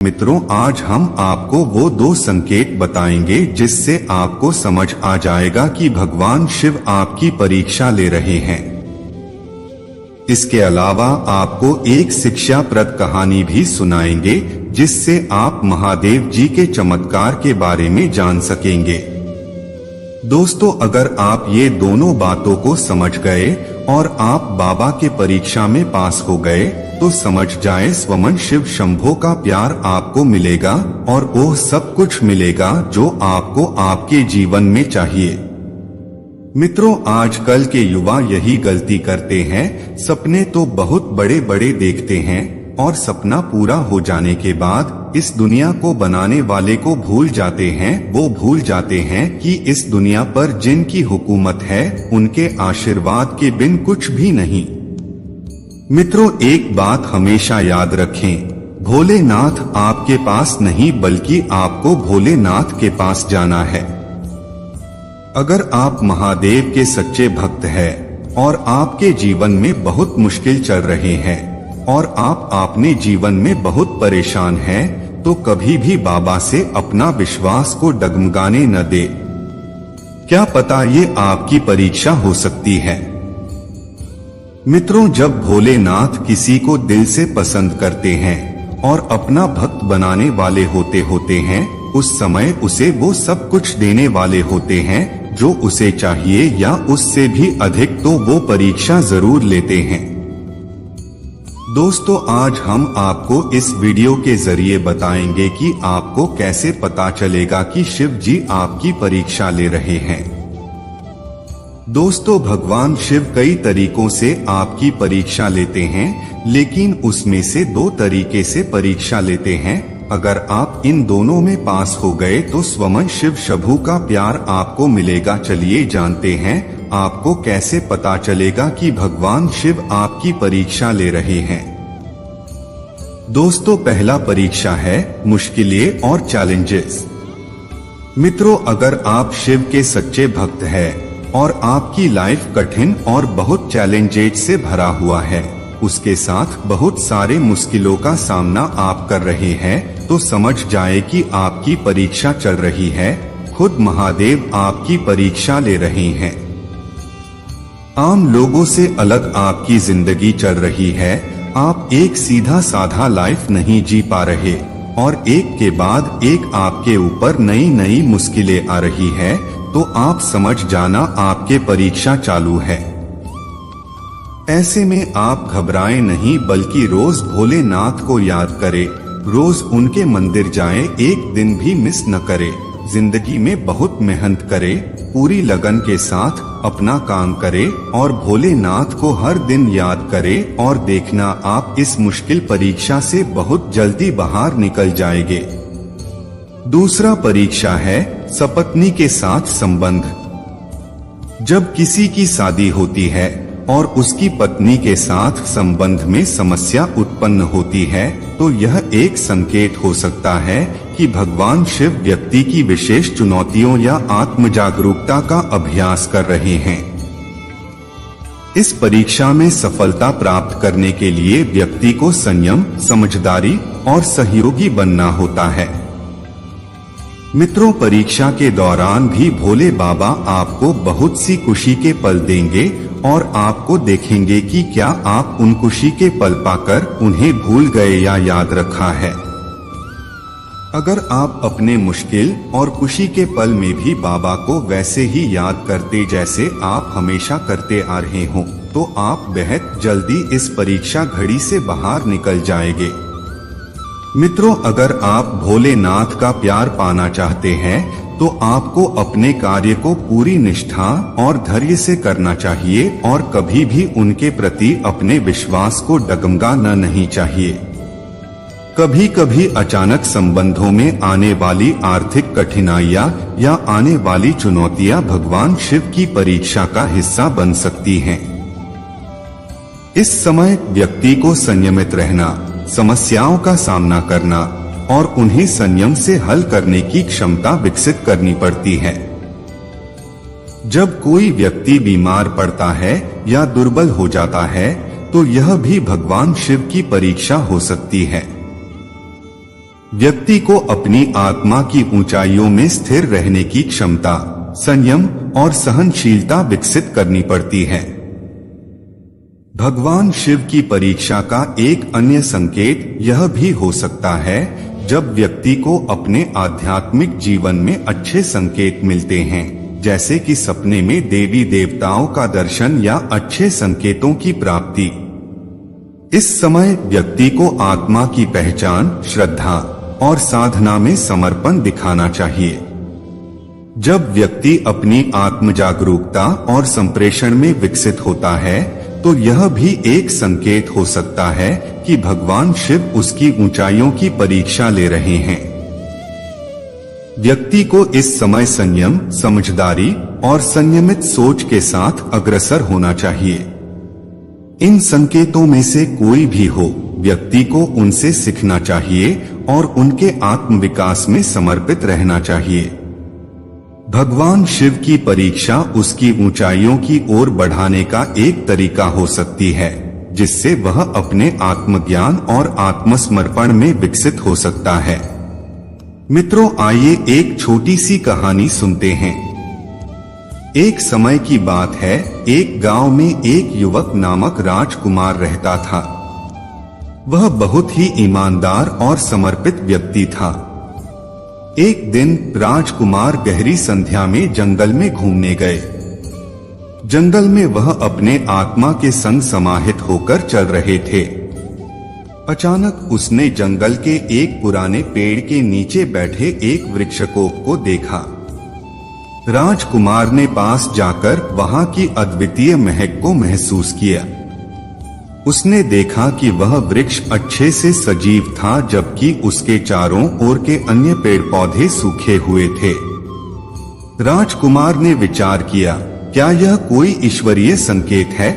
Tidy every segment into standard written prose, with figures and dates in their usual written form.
मित्रों, आज हम आपको वो दो संकेत बताएंगे जिससे आपको समझ आ जाएगा कि भगवान शिव आपकी परीक्षा ले रहे हैं। इसके अलावा आपको एक शिक्षाप्रद कहानी भी सुनाएंगे जिससे आप महादेव जी के चमत्कार के बारे में जान सकेंगे। दोस्तों, अगर आप ये दोनों बातों को समझ गए और आप बाबा के परीक्षा में पास हो गए तो समझ जाए स्वयं शिव शंभो का प्यार आपको मिलेगा और वो सब कुछ मिलेगा जो आपको आपके जीवन में चाहिए। मित्रों, आजकल के युवा यही गलती करते हैं। सपने तो बहुत बड़े बड़े देखते हैं और सपना पूरा हो जाने के बाद इस दुनिया को बनाने वाले को भूल जाते हैं। वो भूल जाते हैं कि इस दुनिया पर जिनकी हुकूमत है उनके आशीर्वाद के बिन कुछ भी नहीं। मित्रों, एक बात हमेशा याद रखें, भोलेनाथ आपके पास नहीं बल्कि आपको भोलेनाथ के पास जाना है। अगर आप महादेव के सच्चे भक्त हैं और आपके जीवन में बहुत मुश्किल चल रहे हैं और आप अपने जीवन में बहुत परेशान हैं, तो कभी भी बाबा से अपना विश्वास को डगमगाने न दे। क्या पता ये आपकी परीक्षा हो सकती है। मित्रों, जब भोलेनाथ किसी को दिल से पसंद करते हैं और अपना भक्त बनाने वाले होते हैं, उस समय उसे वो सब कुछ देने वाले होते हैं जो उसे चाहिए या उससे भी अधिक, तो वो परीक्षा जरूर लेते हैं। दोस्तों, आज हम आपको इस वीडियो के जरिए बताएंगे कि आपको कैसे पता चलेगा कि शिव जी आपकी परीक्षा ले रहे हैं। दोस्तों, भगवान शिव कई तरीकों से आपकी परीक्षा लेते हैं, लेकिन उसमें से दो तरीके से परीक्षा लेते हैं। अगर आप इन दोनों में पास हो गए तो स्वयं शिव शंभू का प्यार आपको मिलेगा। चलिए जानते हैं आपको कैसे पता चलेगा कि भगवान शिव आपकी परीक्षा ले रहे हैं। दोस्तों, पहला परीक्षा है मुश्किलें और चैलेंजेस। मित्रों, अगर आप शिव के सच्चे भक्त हैं और आपकी लाइफ कठिन और बहुत चैलेंजेस से भरा हुआ है, उसके साथ बहुत सारे मुश्किलों का सामना आप कर रहे हैं, तो समझ जाए कि आपकी परीक्षा चल रही है। खुद महादेव आपकी परीक्षा ले रहे हैं। आम लोगों से अलग आपकी जिंदगी चल रही है। आप एक सीधा साधा लाइफ नहीं जी पा रहे और एक के बाद एक आपके ऊपर नई नई मुश्किलें आ रही है, तो आप समझ जाना आपके परीक्षा चालू है। ऐसे में आप घबराएं नहीं बल्कि रोज भोलेनाथ को याद करें, रोज उनके मंदिर जाएं, एक दिन भी मिस न करें। जिंदगी में बहुत मेहनत करें, पूरी लगन के साथ अपना काम करें और भोलेनाथ को हर दिन याद करें और देखना आप इस मुश्किल परीक्षा से बहुत जल्दी बाहर निकल जाएंगे। दूसरा परीक्षा है सपत्नी के साथ संबंध। जब किसी की शादी होती है और उसकी पत्नी के साथ संबंध में समस्या उत्पन्न होती है, तो यह एक संकेत हो सकता है कि भगवान शिव व्यक्ति की विशेष चुनौतियों या आत्म जागरूकता का अभ्यास कर रहे हैं। इस परीक्षा में सफलता प्राप्त करने के लिए व्यक्ति को संयम, समझदारी और सहयोगी बनना होता है। मित्रों, परीक्षा के दौरान भी भोले बाबा आपको बहुत सी खुशी के पल देंगे और आपको देखेंगे कि क्या आप उन खुशी के पल पाकर उन्हें भूल गए या याद रखा है। अगर आप अपने मुश्किल और खुशी के पल में भी बाबा को वैसे ही याद करते जैसे आप हमेशा करते आ रहे हो, तो आप बेहद जल्दी इस परीक्षा घड़ी से बाहर निकल जाएंगे। मित्रों, अगर आप भोलेनाथ का प्यार पाना चाहते हैं तो आपको अपने कार्य को पूरी निष्ठा और धैर्य से करना चाहिए और कभी भी उनके प्रति अपने विश्वास को डगमगाना नहीं चाहिए। कभी कभी अचानक संबंधों में आने वाली आर्थिक कठिनाइयां या आने वाली चुनौतियां भगवान शिव की परीक्षा का हिस्सा बन सकती हैं। इस समय व्यक्ति को संयमित रहना, समस्याओं का सामना करना और उन्हें संयम से हल करने की क्षमता विकसित करनी पड़ती है। जब कोई व्यक्ति बीमार पड़ता है या दुर्बल हो जाता है, तो यह भी भगवान शिव की परीक्षा हो सकती है। व्यक्ति को अपनी आत्मा की ऊंचाइयों में स्थिर रहने की क्षमता, संयम और सहनशीलता विकसित करनी पड़ती है। भगवान शिव की परीक्षा का एक अन्य संकेत यह भी हो सकता है जब व्यक्ति को अपने आध्यात्मिक जीवन में अच्छे संकेत मिलते हैं, जैसे कि सपने में देवी देवताओं का दर्शन या अच्छे संकेतों की प्राप्ति। इस समय व्यक्ति को आत्मा की पहचान, श्रद्धा और साधना में समर्पण दिखाना चाहिए। जब व्यक्ति अपनी आत्म जागरूकता और संप्रेषण में विकसित होता है तो यह भी एक संकेत हो सकता है कि भगवान शिव उसकी ऊंचाइयों की परीक्षा ले रहे हैं। व्यक्ति को इस समय संयम, समझदारी और संयमित सोच के साथ अग्रसर होना चाहिए। इन संकेतों में से कोई भी हो, व्यक्ति को उनसे सीखना चाहिए और उनके आत्मविकास में समर्पित रहना चाहिए। भगवान शिव की परीक्षा उसकी ऊंचाइयों की ओर बढ़ाने का एक तरीका हो सकती है, जिससे वह अपने आत्मज्ञान और आत्मसमर्पण में विकसित हो सकता है। मित्रों, आइए एक छोटी सी कहानी सुनते हैं। एक समय की बात है, एक गांव में एक युवक नामक राजकुमार रहता था। वह बहुत ही ईमानदार और समर्पित व्यक्ति था। एक दिन राजकुमार गहरी संध्या में जंगल में घूमने गए। जंगल में वह अपने आत्मा के संग समाहित होकर चल रहे थे। अचानक उसने जंगल के एक पुराने पेड़ के नीचे बैठे एक वृक्षकोप को देखा। राजकुमार ने पास जाकर वहां की अद्वितीय महक को महसूस किया। उसने देखा कि वह वृक्ष अच्छे से सजीव था, जबकि उसके चारों ओर के अन्य पेड़ पौधे सूखे हुए थे। राजकुमार ने विचार किया, क्या यह कोई ईश्वरीय संकेत है?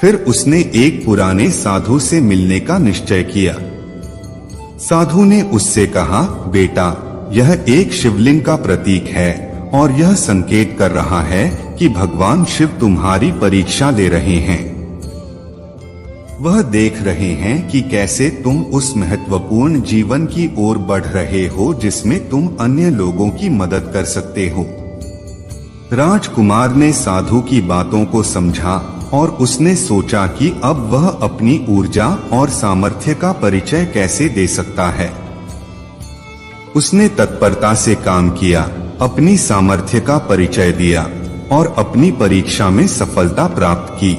फिर उसने एक पुराने साधु से मिलने का निश्चय किया। साधु ने उससे कहा, बेटा, यह एक शिवलिंग का प्रतीक है और यह संकेत कर रहा है कि भगवान शिव तुम्हारी परीक्षा ले रहे हैं। वह देख रहे हैं कि कैसे तुम उस महत्वपूर्ण जीवन की ओर बढ़ रहे हो जिसमें तुम अन्य लोगों की मदद कर सकते हो। राजकुमार ने साधु की बातों को समझा और उसने सोचा कि अब वह अपनी ऊर्जा और सामर्थ्य का परिचय कैसे दे सकता है। उसने तत्परता से काम किया, अपनी सामर्थ्य का परिचय दिया और अपनी परीक्षा में सफलता प्राप्त की।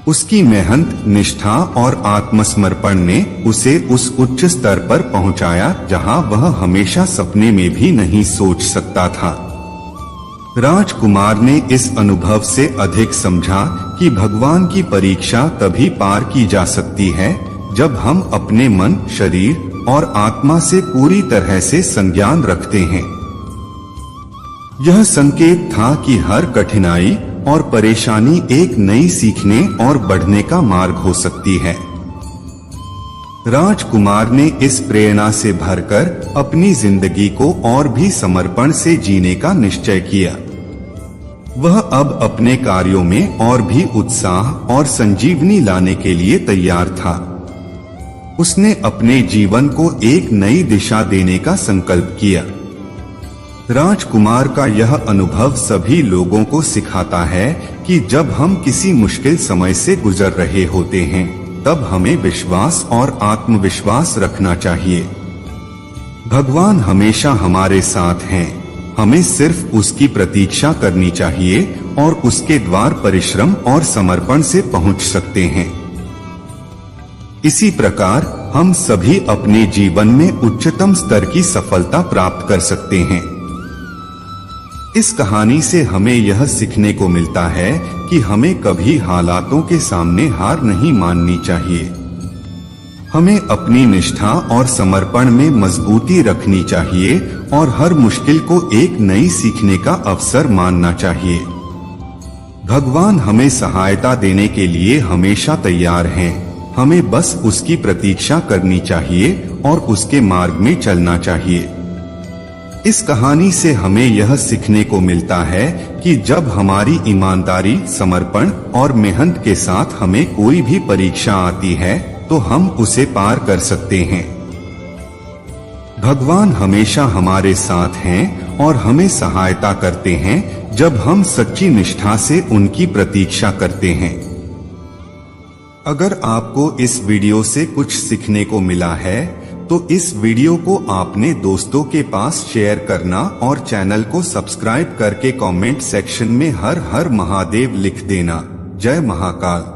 उसकी मेहनत, निष्ठा और आत्मसमर्पण ने उसे उस उच्च स्तर पर पहुंचाया जहां वह हमेशा सपने में भी नहीं सोच सकता था। राजकुमार ने इस अनुभव से अधिक समझा कि भगवान की परीक्षा तभी पार की जा सकती है जब हम अपने मन, शरीर और आत्मा से पूरी तरह से संज्ञान रखते हैं। यह संकेत था कि हर कठिनाई और परेशानी एक नई सीखने और बढ़ने का मार्ग हो सकती है। राजकुमार ने इस प्रेरणा से भरकर अपनी जिंदगी को और भी समर्पण से जीने का निश्चय किया। वह अब अपने कार्यों में और भी उत्साह और संजीवनी लाने के लिए तैयार था। उसने अपने जीवन को एक नई दिशा देने का संकल्प किया। राजकुमार का यह अनुभव सभी लोगों को सिखाता है कि जब हम किसी मुश्किल समय से गुजर रहे होते हैं, तब हमें विश्वास और आत्मविश्वास रखना चाहिए। भगवान हमेशा हमारे साथ हैं, हमें सिर्फ उसकी प्रतीक्षा करनी चाहिए और उसके द्वार परिश्रम और समर्पण से पहुंच सकते हैं। इसी प्रकार हम सभी अपने जीवन में उच्चतम स्तर की सफलता प्राप्त कर सकते हैं। इस कहानी से हमें यह सीखने को मिलता है कि हमें कभी हालातों के सामने हार नहीं माननी चाहिए। हमें अपनी निष्ठा और समर्पण में मजबूती रखनी चाहिए और हर मुश्किल को एक नई सीखने का अवसर मानना चाहिए। भगवान हमें सहायता देने के लिए हमेशा तैयार हैं। हमें बस उसकी प्रतीक्षा करनी चाहिए और उसके मार्ग में चलना चाहिए। इस कहानी से हमें यह सीखने को मिलता है कि जब हमारी ईमानदारी, समर्पण और मेहनत के साथ हमें कोई भी परीक्षा आती है तो हम उसे पार कर सकते हैं। भगवान हमेशा हमारे साथ हैं और हमें सहायता करते हैं जब हम सच्ची निष्ठा से उनकी प्रतीक्षा करते हैं। अगर आपको इस वीडियो से कुछ सीखने को मिला है तो इस वीडियो को आपने दोस्तों के पास शेयर करना और चैनल को सब्सक्राइब करके कमेंट सेक्शन में हर हर महादेव लिख देना। जय महाकाल।